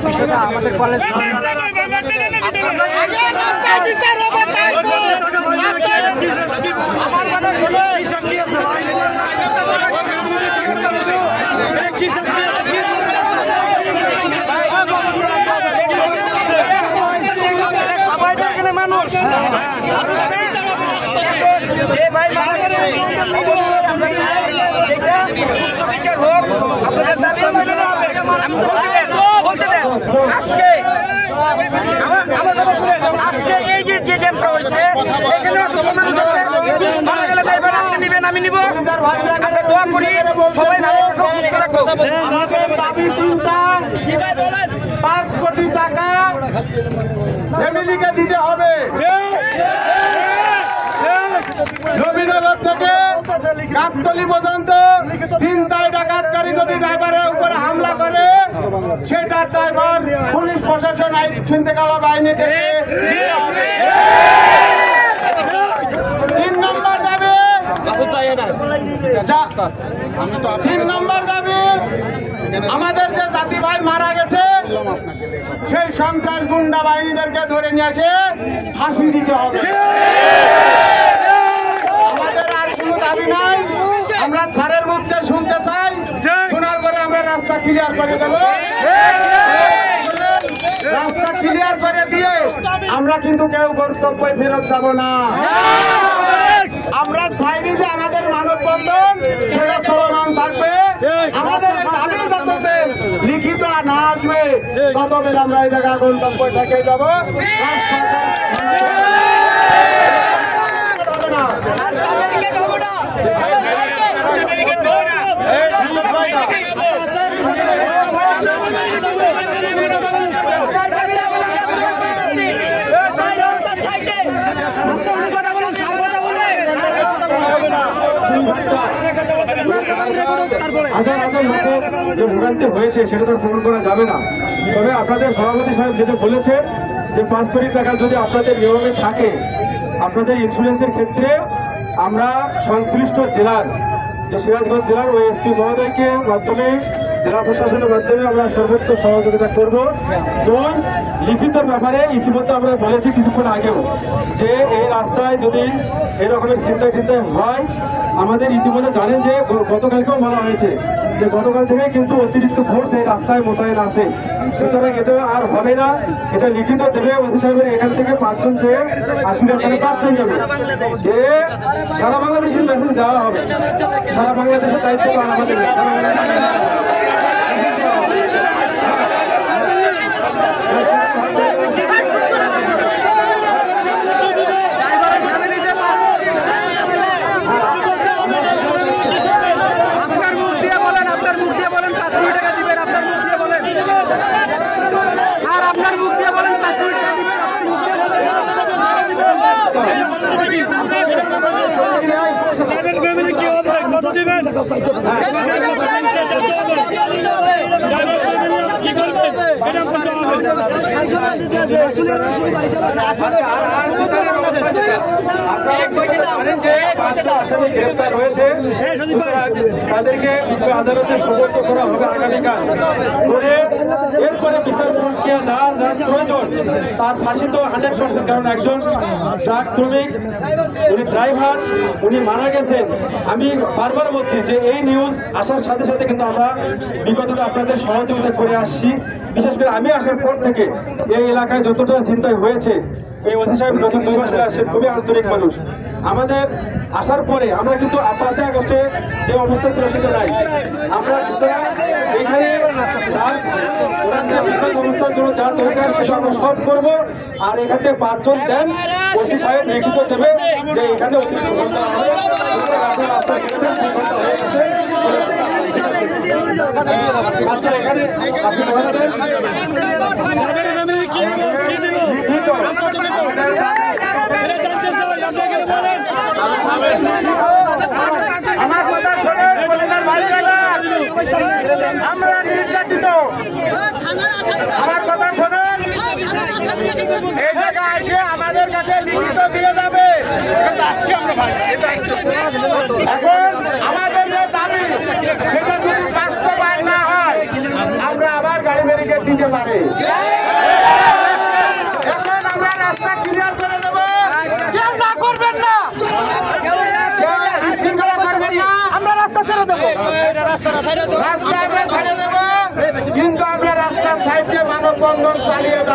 বিষয়টা আমাদের কলেজ সবাই তো এখানে মানুষ যে ভাই মারা গেছে অবশ্যই আমরা চাই এটা সুষ্ঠু বিচার হোক। আপনাদের দাবি মেনে নেওয়া হবে। আমি বলতে দেন আজকে আমার কথা শুনে আজকে এই যে জ্যামটা হয়েছে এখানে অসুস্থ মানুষ আছে মারা গেলে দায়ভার আপনি নেবেন আমি নিব। আমরা দোয়া করি সবাই ভালো থাকুক সুস্থ থাকুক। আমাদের দাবি তিনটা, 5 কোটি টাকা ফ্যামিলিকে দিতে হবে। নবীনগর থেকে গাবতলী পর্যন্ত ছিনতাই ডাকাতকারী যদি ড্রাইভারের উপরে হামলা করে সেটার ড্রাইভার পুলিশ প্রশাসন আইন শৃঙ্খলা বাহিনী থেকে 3 নম্বর দাবি, 3 নম্বর দাবি আমাদের যে জাতি ভাই মারা গেছে সেই সন্ত্রাস গুন্ডা বাহিনীদেরকে ধরে নিয়ে এসে ফাঁসি দিতে হবে। আমাদের আর কোনো দাবি নাই, আমরা ছাড়ের মুখে শুনতে চাই, শোনার পরে আমরা রাস্তা ক্লিয়ার করে দেব। রাস্তা ক্লিয়ার করে দিয়ে আমরা কিন্তু কেউ কর্তব্যে ফেরত যাব না। আমরা চাইনি যে আমাদের মানববন্ধন সেটা চলমান থাকবে। আমাদের দাবি যতদিন লিখিত না আসবে ততদিন আমরা এই জায়গা গন্তব্যে থেকে যাবো। যে ভোগান্তি হয়েছে সেটা তো পূরণ করা যাবে না। তবে আপনাদের সভাপতি সাহেব যেটা বলেছেন যে 5 কোটি টাকা যদি আপনাদের নিয়মে থাকে আপনাদের ইন্স্যুরেন্সের ক্ষেত্রে আমরা সংশ্লিষ্ট জেলার যে সিরাজগঞ্জ জেলার ওই এসপি মহোদয়কে মাধ্যমে জেলা প্রশাসনের মাধ্যমে আমরা সর্বোচ্চ সহযোগিতা করব। এবং লিখিত ব্যাপারে ইতিমধ্যে আমরা বলেছি কিছুক্ষণ আগেও যে এই রাস্তায় যদি এরকমের চিন্তা হয় আমাদের ইতিমধ্যে জানেন যে গতকালকেও বলা হয়েছে যে গতকাল থেকে কিন্তু অতিরিক্ত ফোর্স এই রাস্তায় মোতায়েন আছে। সুতরাং এটা আর হবে না, এটা লিখিত দেবে ওসি সাহেবের এখান থেকে 5 জন যে 80 5 জন যাবে সারা বাংলাদেশের মেসেজ দেওয়া হবে। সারা বাংলাদেশের দায়িত্ব আমাদের। গ্রেপ্তার হয়েছে তাদেরকে আদালতে সোপর্দ করা হবে আগামীকাল করে। এরপরে বিচার প্রক্রিয়া যার প্রয়োজন তার ফাঁসি তো 100%, কারণ একজন ট্রাক শ্রমিক উনি ড্রাইভার উনি মারা গেছেন। আমি বারবার বলছি যে এই নিউজ আসার সাথে সাথে কিন্তু আমরা বিগত আপনাদের সহযোগিতা করে আসছি। বিশেষ করে আমি আসার পর থেকে এই এলাকায় যতটা চিন্তায় হয়েছে এই ওসি সাহেব নতুন 2 মাস ধরে আসছেন, খুবই আন্তরিক মানুষ। আমাদের আসার পরে আমরা কিন্তু 5 আগস্টে যে অবস্থা ছিল সেটা নাই। আমরা এখানে ব্যবস্থার জন্য যা দরকার সেসব আমরা সব করবো। আর এখান থেকে 5 জন দেন ওসি সাহেব লিখিত দেবে যে এখানে আচ্ছা এখানে আপনি আমার কথা শোনে আমরা নির্যাতিত। আমার কথা শোনেন, এই জায়গায় এসে আমাদের কাছে লিখিত দিয়ে যাবে। এখন আমাদের যে দাবি সেটা যদি বাস্তবায়ন না হয় আমরা সার্টিফিকেট দিতে পারে। এখন আমরা রাস্তা ক্লিয়ার করে দেব, কেউ না করবেন না, শৃঙ্খলা করবেন না, আমরা রাস্তা ছেড়ে দেবো, রাস্তা আমরা ছেড়ে দেব, কিন্তু আমরা রাস্তার সাইড দিয়ে মানববন্ধন চালিয়ে যাব।